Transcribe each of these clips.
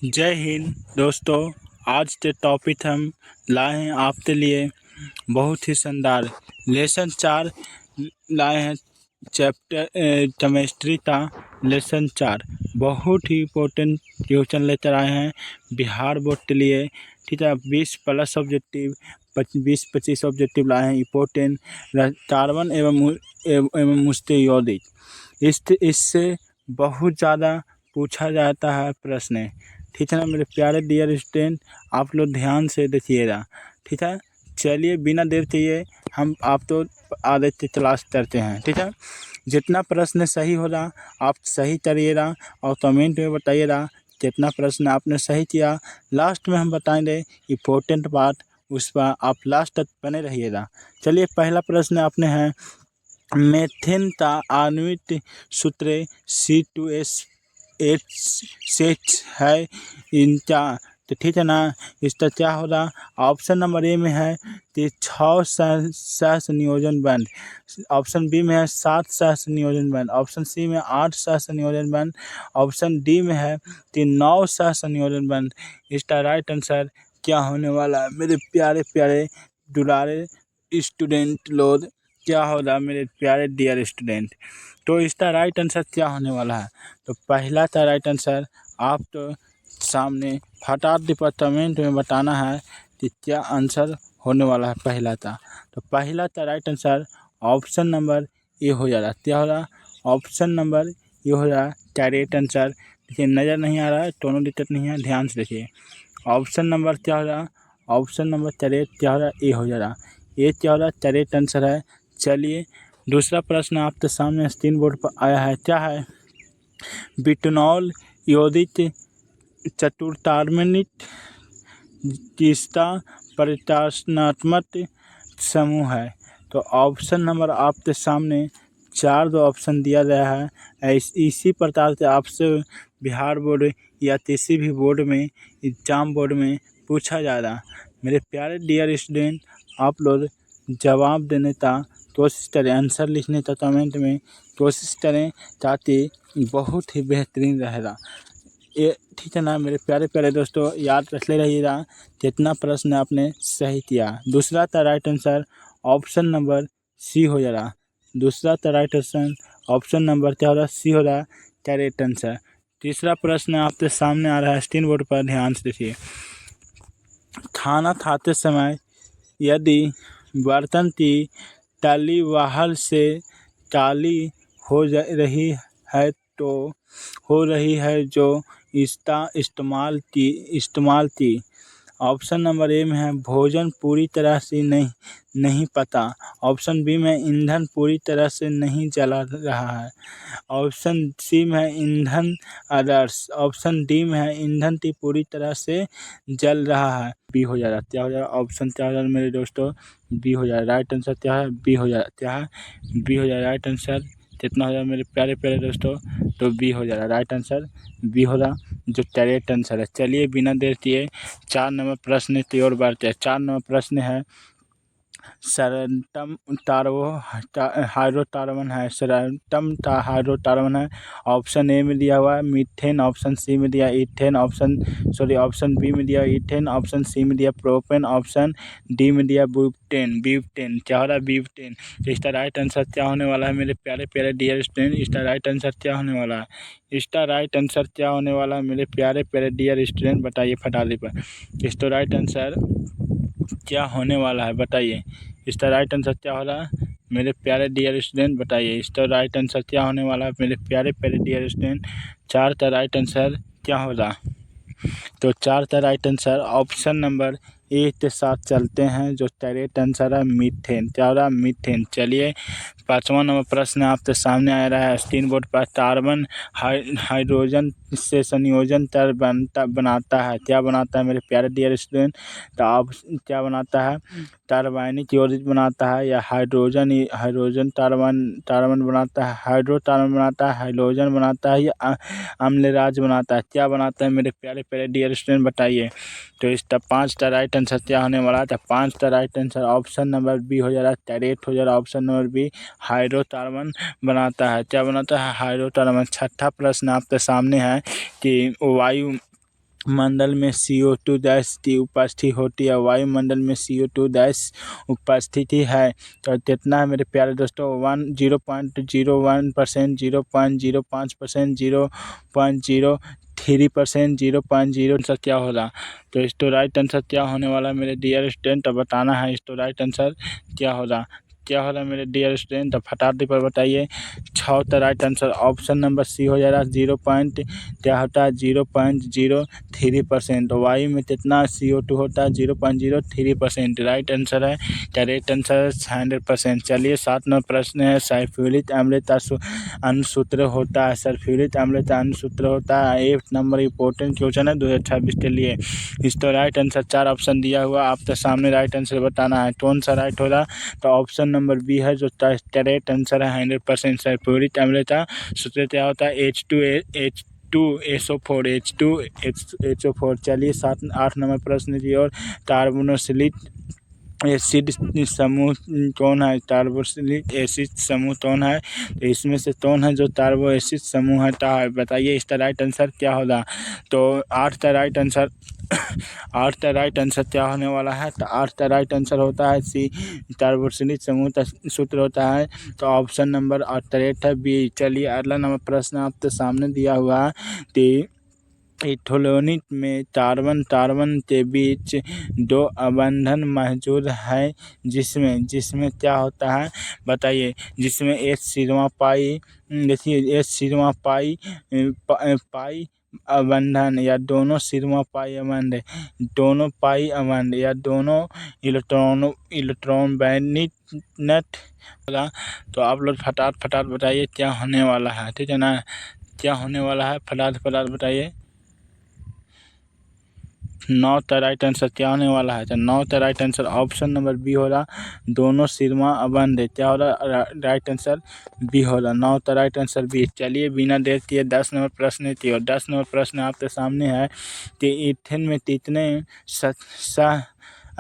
जय हिंद दोस्तों। आज के टॉपिक हम लाए हैं आपके लिए बहुत ही शानदार लेसन 4 लाए हैं। चैप्टर केमिस्ट्री का लेसन 4 बहुत ही इम्पोर्टेंट क्वेश्चन लेकर आए हैं बिहार बोर्ड के लिए। ठीक है, 20 प्लस ऑब्जेक्टिव 20-25 ऑब्जेक्टिव लाए हैं इम्पोर्टेंट कार्बन एवं मुस्तैयौगिक। इससे बहुत ज़्यादा पूछा जाता है प्रश्न। ठीक है ना मेरे प्यारे डियर स्टूडेंट, आप लोग ध्यान से देखिएगा। ठीक है, चलिए बिना देर किए हम आप तो आगे की क्लास करते हैं। ठीक है, जितना प्रश्न सही होगा आप सही करिएगा और कमेंट में बताइएगा कितना प्रश्न आपने सही किया। लास्ट में हम बताएंगे इम्पोर्टेंट बात, उस पर आप लास्ट तक बने रहिएगा। चलिए पहला प्रश्न आपने है, मेथेन का आणविक सूत्र C2H6 है इनका। तो ठीक है ना, इसका क्या होगा? ऑप्शन नंबर ए में है कि 6 सहसंयोजन बंध, ऑप्शन बी में है 7 सहसंयोजन बंध, ऑप्शन सी में 8 सहसंयोजन बंध, ऑप्शन डी में है कि 9 सहसंयोजन बंध। इसका राइट आंसर क्या होने वाला है मेरे प्यारे प्यारे दुलारे स्टूडेंट लोग? क्या होगा मेरे प्यारे डियर स्टूडेंट? तो इसका राइट आंसर क्या होने वाला है? तो पहला का राइट आंसर आप तो सामने फटाफट डिपार्टमेंट में बताना है कि क्या आंसर होने वाला है पहला का। तो पहला का right answer option number A हो जा रहा। क्या हो रहा? ऑप्शन नंबर ए हो रहा करेक्ट आंसर। देखिए नज़र नहीं आ रहा है, दोनों दिक्कत नहीं है, ध्यान से देखिए। ऑप्शन नंबर क्या हो रहा? ऑप्शन नंबर करेक्ट क्या हो रहा? ए हो जा रहा। ए क्या हो रहा? करेक्ट आंसर है। चलिए दूसरा प्रश्न आपके सामने स्क्रीन बोर्ड पर आया है। क्या है? बिटनॉल यौगिक चतुर्थार्मणिक किसका परिचालनात्मक समूह है? तो ऑप्शन नंबर आपके सामने 4 दो ऑप्शन दिया गया है। इसी प्रकार से आपसे बिहार बोर्ड या किसी भी बोर्ड में एग्जाम बोर्ड में पूछा जा रहा। मेरे प्यारे डियर स्टूडेंट, आप लोग जवाब देने का कोशिश करें, आंसर लिखने का कमेंट में कोशिश करें ताकि बहुत ही बेहतरीन रहेगा ये। ठीक है ना मेरे प्यारे प्यारे दोस्तों, याद रखते रहिएगा कितना प्रश्न आपने सही किया। दूसरा का right answer option number C हो जा रहा। दूसरा का राइट आंसर ऑप्शन नंबर क्या हो रहा? सी हो रहा करेक्ट आंसर। तीसरा प्रश्न आपके सामने आ रहा है स्क्रीन बोर्ड पर, ध्यान से देखिए। खाना खाते समय यदि बर्तन की तली बाहर से काली हो जा रही है तो हो रही है जो इसका इस्तेमाल की। ऑप्शन नंबर ए में है भोजन पूरी तरह से नहीं पका, ऑप्शन बी में ईंधन पूरी तरह से नहीं जला रहा है, ऑप्शन सी में है ईंधन आदर्श, ऑप्शन डी में है ईंधन की पूरी तरह से जल रहा है। बी हो जा रहा। क्या हो जा रहा? ऑप्शन क्या हो जा रहा मेरे दोस्तों? बी हो जा रहा। राइट आंसर क्या है? बी हो जा रहा। क्या है? बी हो जा रहा राइट आंसर। कितना हो जा रहा मेरे प्यारे प्यारे दोस्तों? तो बी हो जा रहा राइट आंसर। बी हो रहा जो करेक्ट आंसर है। चलिए बिना देर किए 4 नंबर प्रश्न की ओर बढ़ते हैं। 4 नंबर प्रश्न है, सरंटम हाइड्रोकार्बन है, सरंटम हाइड्रोकार्बन है। ऑप्शन ए में दिया हुआ है मीथेन, ऑप्शन सी में दिया इथेन, ऑप्शन बी में दिया इथेन, ऑप्शन सी में दिया प्रोपेन, ऑप्शन डी में दिया ब्यूटेन। क्या हो रहा है? ब्यूटेन। तो इसका राइट आंसर क्या होने वाला है मेरे प्यारे प्यारे डियर स्टूडेंट? इसका राइट आंसर क्या होने वाला है? इसका राइट आंसर क्या होने वाला है मेरे प्यारे प्यारे डियर स्टूडेंट? बताइए फटाफट पर। इसका राइट आंसर क्या होने वाला है बताइए? इसका राइट आंसर क्या हो रहा है मेरे प्यारे डियर स्टूडेंट? बताइए इसका राइट आंसर क्या होने वाला है मेरे प्यारे प्यारे डियर स्टूडेंट? 4 का राइट आंसर क्या होगा? तो 4 का right answer option number A के साथ चलते हैं जो करेक्ट आंसर है मीथेन। क्या हो रहा? मीथेन। चलिए 5वां नंबर प्रश्न आपके सामने आ रहा है स्क्रीन बोर्ड पर। कार्बन हाइड्रोजन से संयोजन तर बनाता है। क्या बनाता है मेरे प्यारे डियर स्टूडेंट? तो आप क्या बनाता है? कार्बनिक यौगिक बनाता है या हाइड्रोजन कार्बन बनाता है, हाइड्रोकार्बन बनाता है, हाइड्रोजन बनाता है या अम्लराज बनाता है? क्या बनाता है मेरे प्यारे प्यारे डियर स्टूडेंट? बताइए। तो इसका 5 का राइट आंसर क्या होने वाला है? तो 5 का right answer option number B हो जा रहा है करेक्ट हो जा रहा। ऑप्शन नंबर बी हाइड्रोकार्बन बनाता है। क्या बनाता है? हाइड्रोकार्बन। छठा प्रश्न आपके सामने है कि वायु मंडल में CO2 गैस की उपस्थिति होती है, वायुमंडल में CO2 गैस उपस्थिति है। तो कितना है मेरे प्यारे दोस्तों, 0.01%, 0.05%, 0.03%, 0.0 आंसर क्या होगा। तो इसको राइट आंसर क्या होने वाला है मेरे डियर स्टूडेंट, अब बताना है इसको राइट आंसर क्या होगा मेरे डियर स्टूडेंट, अब फटाफट पर बताइए। 6 का right answer option number C हो जाएगा। 0 पॉइंट क्या होता है, 0.03%। वायु में कितना CO2 होता है, 0.03%। राइट आंसर है, करेक्ट आंसर 100%। चलिए 7 नंबर प्रश्न है, सल्फ्यूरिक अम्ल का अनुसूत्र होता है, सल्फ्यूरिक अम्ल का अनुसूत्र होता है। 8 नंबर इंपॉर्टेंट क्वेश्चन है 2026 के लिए। इसका राइट आंसर 4 ऑप्शन दिया हुआ, आपके सामने राइट आंसर बताना है कौन सा राइट होगा। तो ऑप्शन नंबर बी है जो करेक्ट आंसर है 100%। सल्फ्यूरिक अम्ल का सूत्र क्या होता है, H2SO4। चलिए 8 नंबर प्रश्न की ओर। कार्बोनिलिक एसिड समूह कौन है, कार्बोनिलिक एसिड समूह कौन है। तो इसमें से कौन है जो कार्बो एसिड समूह है, बताइए इसका राइट आंसर क्या होगा। तो 8 का राइट आंसर 8 का राइट आंसर क्या होने वाला है। तो 8 का राइट आंसर होता है सी, कार्बोनिलिक समूह का सूत्र होता है। तो ऑप्शन नंबर करेक्ट है बी। चलिए अगला नंबर प्रश्न आपके सामने दिया हुआ है कि इथेनॉल में कार्बन के बीच 2 अबंधन मौजूद है, जिसमें क्या होता है बताइए। जिसमें H सिग्मा पाई, देखिए H सिग्मा पाई पाई अबंधन या दोनों सिग्मा पाई अबंध, दोनों पाई अबंध या दोनों इलेक्ट्रॉन बैनिट होगा। तो आप लोग फटाफट बताइए क्या होने वाला है, ठीक है ना, क्या होने वाला है, फटाफट बताइए। 9 का राइट आंसर क्या होने वाला है। तो 9 का right answer option number B हो रहा, दोनों सिग्मा अबंध। क्या हो रहा, राइट आंसर बी हो रहा, 9 का राइट आंसर बी। चलिए बिना देर किए 10 नंबर प्रश्न की, और 10 नंबर प्रश्न आपके सामने है कि ईथेन में कितने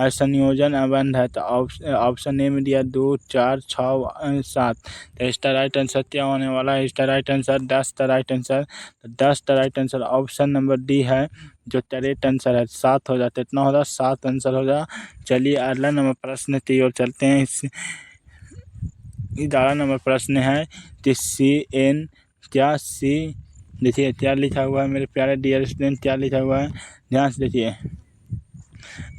संयोजन अबंध है। तो ऑप्शन ए में दिया 2, 4, 6, 7। तो इसका राइट आंसर क्या होने वाला है, इसका राइट आंसर 10 का राइट आंसर। तो 10 का right answer option number D है जो करेक्ट आंसर है। 7 हो जाता है, इतना होगा 7 आंसर होगा। चलिए अगला नंबर प्रश्न की ओर चलते हैं। 11 नंबर प्रश्न है कि CN क्या सी, देखिए क्या लिखा हुआ है मेरे प्यारे डियर स्टूडेंट, क्या लिखा हुआ है, ध्यान से देखिए,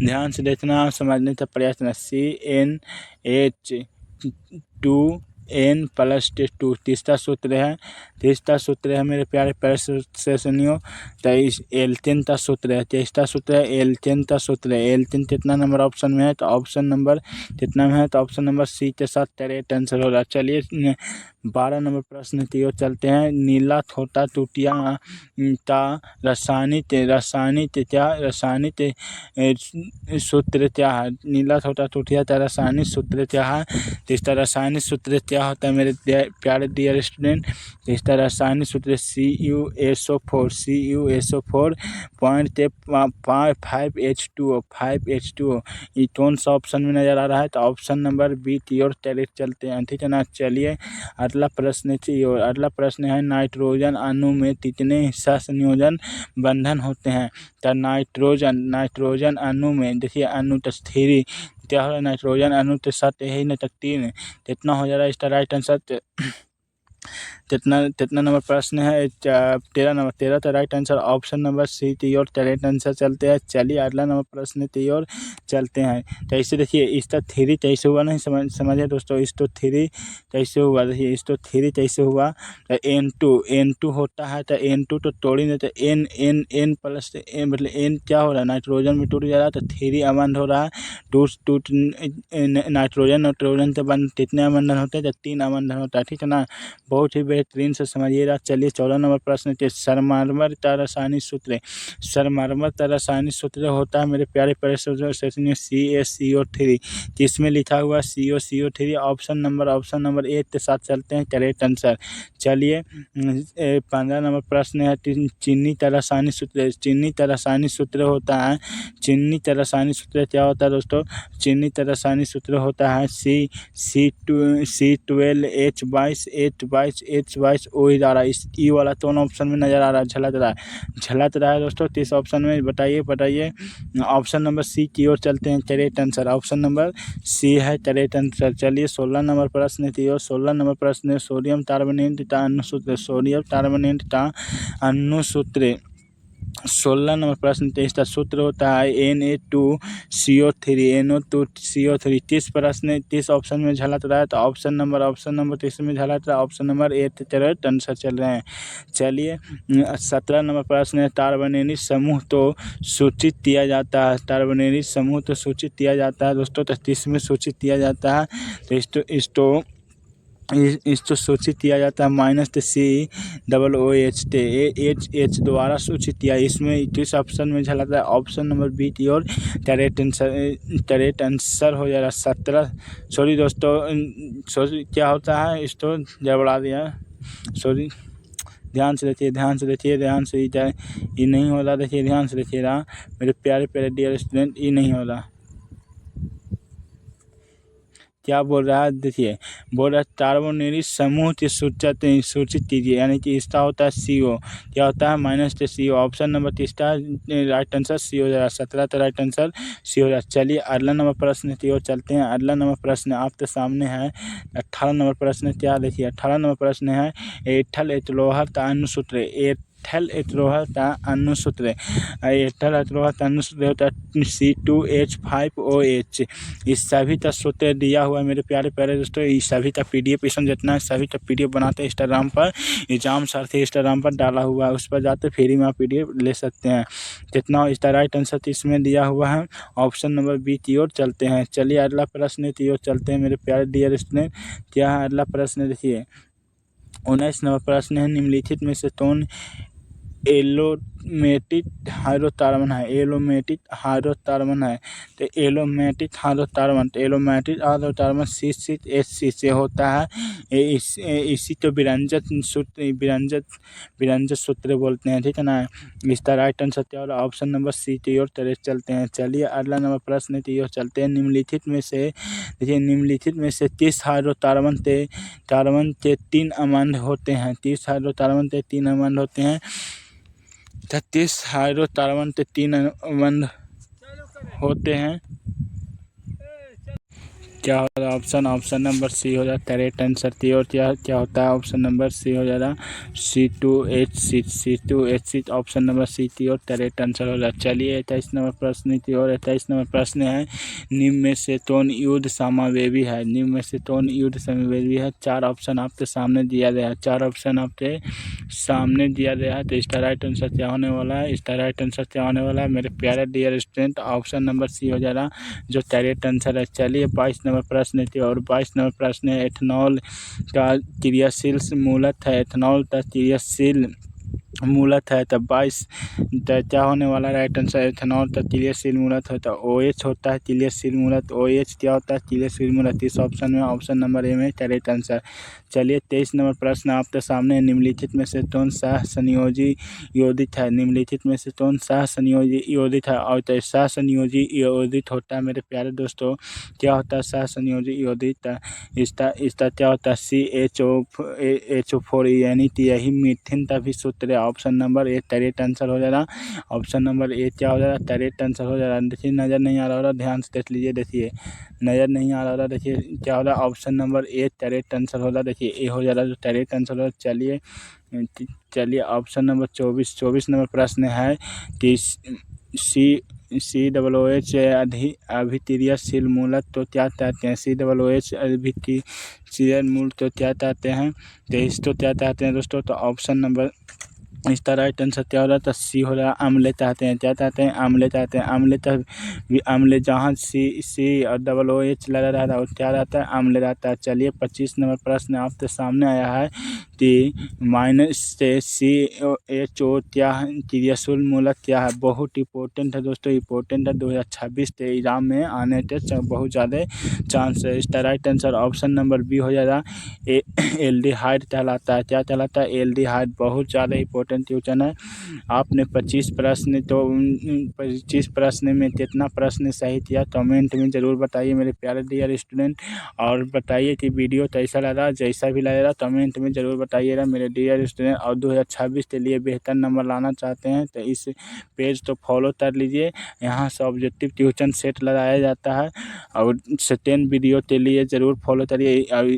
ध्यान से देखना, समझने का प्रयास करना। CnH2n+2 तीसरा सूत्र है, मेरे प्यारे प्यारे से सुनियो। तो इस एल्केन का सूत्र है, तीसरा सूत्र है एल्केन का सूत्र है। एल्केन कितना नंबर ऑप्शन में है, तो ऑप्शन नंबर कितना में है, तो ऑप्शन नंबर सी के साथ करेक्ट आंसर हो रहा है। चलिए 12 नंबर प्रश्न की ओर चलते हैं। नीला छोटा टूटिया का रासायनिक सूत्र क्या है। नीला छोटा टूटिया का रासायनिक सूत्र क्या है। तो इसका रासायनिक सूत्र क्या होता है मेरे प्यारे डियर स्टूडेंट, इसका रासायनिक सूत्र CuSO4 5H2O। ये कौन सा ऑप्शन में नज़र आ रहा है, तो ऑप्शन नंबर बी की ओर चलते हैं, ठीक है ना। चलिए अगला प्रश्न की ओर। अगला प्रश्न है नाइट्रोजन अणु में कितने सहसंयोजन बंधन होते हैं। तो नाइट्रोजन अणु में देखिए, अणु तो 3 क्या हो रहा है, नाइट्रोजन अणु के साथ यही न 3 कितना हो जा रहा है इसका राइट आंसर। कितना नंबर प्रश्न है, 13 नंबर, 13 का right answer option number C की ओर करेक्ट आंसर चलते हैं। चलिए अगला नंबर प्रश्न की ओर चलते हैं। कैसे देखिए इसका 3 कैसे हुआ, नहीं समझे दोस्तों, इसको 3 कैसे हुआ, देखिए इसको 3 कैसे हुआ। तो N2 होता है, तो N2 तो तोड़ी नहीं, तो N प्लस मतलब N क्या हो रहा है, नाइट्रोजन में टूट जा रहा है, तो 3 अबंध हो रहा है। नाइट्रोजन के बंध कितने अबंधन होते हैं, तो 3 अबंधन होता है, ठीक है ना। बहुत ही बेहतरीन से समझिएगा। चलिए 14 नंबर प्रश्न के सरमर्मर का रासायनिक सूत्र। सरमर्मर का रासायनिक सूत्र होता है मेरे प्यारे प्यारे CaCO3, जिसमें लिखा हुआ COCO3। ऑप्शन नंबर 1 के साथ चलते हैं, करेक्ट आंसर। चलिए 15 नंबर प्रश्न है चीनी का रासायनिक सूत्र। चीनी का रासायनिक सूत्र होता है, चीनी का रासायनिक सूत्र क्या होता है दोस्तों, चीनी का रासायनिक सूत्र होता है C12H22H H22 O ही जा रहा है, इस ई वाला दोनों ऑप्शन में नज़र आ रहा है, झलक रहा है दोस्तों। तो इस ऑप्शन में बताइए ऑप्शन नंबर सी की ओर चलते हैं। Correct answer option number C है करेक्ट आंसर। चलिए 16 नंबर प्रश्न की ओर। 16 नंबर प्रश्न है सोडियम कार्बोनेट का अणुसूत्र। 16 नंबर प्रश्न तो इसका सूत्र होता है Na2CO3 NO2CO3। 30 ऑप्शन में झलक रहा है, तो ऑप्शन नंबर 30 में झलक रहा है, option number A correct answer चल रहे हैं। चलिए 17 नंबर प्रश्न है कार्बोनिल समूह तो सूचित किया जाता है। कार्बोनिल समूह तो सूचित किया जाता है दोस्तों, तो 30 में सूचित किया जाता है। तो इसको सूचित किया जाता है -COOH द्वारा सूचित किया। इसमें किस ऑप्शन में झलकता है, ऑप्शन नंबर बी की ओर करेक्ट आंसर हो जाएगा। 17 सॉरी दोस्तों, क्या होता है, इसको गड़बड़ा दिया, सॉरी, ध्यान से देखिए ये नहीं हो रहा। देखिए ध्यान से देखिएगा मेरे प्यारे डियर स्टूडेंट, ये नहीं हो रहा। क्या बोल रहा है, देखिए बोल रहा है कार्बोनिल समूह की सूचित कीजिए, यानी कि इसका होता है CO। क्या होता है -CO। ऑप्शन नंबर 30 का राइट आंसर सी हो जाएगा। 17 का राइट आंसर सी हो जाएगा। चलिए अगला नंबर प्रश्न की ओर चलते हैं। अगला नंबर प्रश्न आपके सामने है 18 नंबर प्रश्न। क्या देखिए 18 नंबर प्रश्न है एथल एथलोहा का अणुसूत्र। एथल एथलोहा का अणुसूत्र होता है C2H5OH। इस सभी का सूत्र दिया हुआ है मेरे प्यारे दोस्तों। इस सभी का PDF इसमें जितना है सभी का PDF बनाते हैं इंस्टाग्राम पर, एग्जाम सारथी इंस्टाग्राम पर डाला हुआ है, उस पर जाते फ्री में आप PDF ले सकते हैं। जितना इसका राइट आंसर इसमें दिया हुआ है। ऑप्शन नंबर बी की ओर चलते हैं। चलिए अगला प्रश्न की ओर चलते हैं मेरे प्यारे डियर स्टूडेंट। क्या है अगला प्रश्न, देखिए 19 नंबर प्रश्न है निम्नलिखित में से कौन एरोमेटिक हाइड्रोकार्बन है। एरोमेटिक हाइड्रोकार्बन है, तो एरोमेटिक हाइड्रोकार्बन C6H6 से होता है। इसी तो विरंजक सूत्र बोलते हैं, ठीक है ना। इसका राइट आंसर क्या होगा, ऑप्शन नंबर सी की ओर चलते हैं। चलिए अगला नंबर प्रश्न की ओर चलते हैं। निम्नलिखित में से 30 हाइड्रोकार्बन के 3 अमान्य होते हैं। 30 हाइड्रोकार्बन के 3 अमान्य होते हैं। 30 हाइड्रोकार्बन के 3 अमान्य होते हैं। क्या होगा ऑप्शन नंबर सी हो जाता है करेक्ट आंसर की ओर। क्या होता है, ऑप्शन नंबर सी हो जाएगा C2H6 ऑप्शन नंबर सी की ओर करेक्ट आंसर हो जाता है। चलिए 28 नंबर प्रश्न की ओर। 28 नंबर प्रश्न है निम्न में से कौन युद्ध समावेशी है। निम्न में से कौन युद्ध समावेशी है। 4 ऑप्शन आपके सामने दिया गया है। 4 ऑप्शन आपके सामने दिया गया है, तो इसका राइट आंसर क्या होने वाला है। इसका राइट आंसर क्या होने वाला है मेरे प्यारे dear student, option number C हो जाएगा जो करेक्ट आंसर है। चलिए 22 नंबर प्रश्न थी, और 22 नंबर प्रश्न है एथनॉल का क्रियाशील मूलत है। एथनॉल का क्रियाशील मूलत है, तब 22 क्या होने वाला राइट आंसर। एथनॉल का क्रियाशील मूलत होता है OH होता है क्रियाशील मूलत। OH क्या होता है क्रियाशील मूलत। इस ऑप्शन में ऑप्शन नंबर ए में करेक्ट आंसर। चलिए 23 नंबर प्रश्न आपके सामने। निम्नलिखित में से कौन सह संयोजी योजित है। निम्नलिखित में से कौन सह संयोजी योजित है। और तो सह संयोजी योजित होता है मेरे प्यारे दोस्तों, क्या होता है सह संयोजी योजित। इसका क्या होता है CHO4 यानी कि यही मीथेन का भी सूत्र है। Option number A correct answer हो जाएगा। ऑप्शन नंबर ए क्या हो जाएगा करेक्ट आंसर हो जाएगा। देखिए नज़र नहीं आ रहा होगा, ध्यान से देख लीजिए। देखिए नज़र नहीं आ रहा होगा, देखिए क्या हो रहा है, option number A correct answer हो रहा है। देखिए ए हो जा रहा है जो करेक्ट आंसर हो रहा है। चलिए ऑप्शन नंबर 24 नंबर प्रश्न है कि COOH अभिक्रियाशील मूलक तो क्या कहते हैं। COOH अभिक्रियाशील मूल तो क्या कहते हैं, तो इसको क्या कहते हैं दोस्तों। तो ऑप्शन नंबर इसका राइट आंसर क्या हो रहा था, सी हो रहा है अम्ल चाहते हैं। क्या चाहते हैं, अम्ल चाहते हैं। अम्ल जहाँ सी और OOH लगा रहता है और क्या रहता है, अम्ल रहता है। चलिए 25 नंबर प्रश्न आपके सामने आया है कि -COHO क्या क्रियाशील मूलक क्या है। बहुत इंपॉर्टेंट है दोस्तों, इंपॉर्टेंट है। 2026 के एग्जाम में आने के बहुत ज़्यादा चांस है। इसका right answer option number B हो जाएगा एल्डिहाइड कहलाता है। क्या कहलाता है, एल्डिहाइड। बहुत ज़्यादा इंपॉर्टेंट इम्पोर्टेंट क्वेश्चन है। आपने 25 प्रश्न में कितना प्रश्न सही किया कमेंट में ज़रूर बताइए मेरे प्यारे डियर स्टूडेंट। और बताइए कि वीडियो कैसा लगा, जैसा भी लगेगा कमेंट में ज़रूर बताइएगा मेरे डियर स्टूडेंट। और 2026 के लिए बेहतर नंबर लाना चाहते हैं तो इस पेज को फॉलो कर लीजिए। यहाँ से ऑब्जेक्टिव ट्यूशन सेट लगाया जाता है और 10 वीडियो के लिए ज़रूर फॉलो करिए। और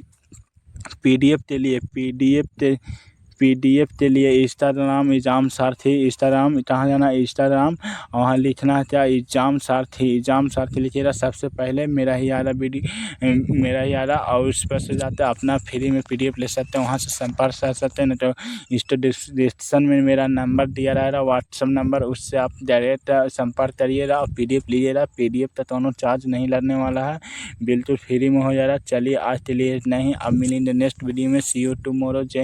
पीडीएफ के लिए इंस्टाग्राम एग्जाम सारथी, इंस्टाग्राम कहाँ जाना है, इंस्टाग्राम वहाँ लिखना है क्या, एग्जाम सारथी लिखिएगा। सबसे पहले मेरा ही आ रहा और उस पर से जाते अपना फ्री में पीडीएफ ले सकते हैं, वहाँ से संपर्क कर सकते हैं। नहीं तो इंस्टा डिस्क्रिप्शन में मेरा नंबर दिया रहेगा व्हाट्सअप नंबर, उससे आप डायरेक्ट संपर्क करिएगा और पीडीएफ लीजिएगा। पीडीएफ का दोनों चार्ज नहीं लगने वाला है, बिल्कुल फ्री में हो जाएगा। चलिए आज के लिए इतना ही, अब मिलेंगे नेक्स्ट वीडियो में। सी यू टुमारो। जय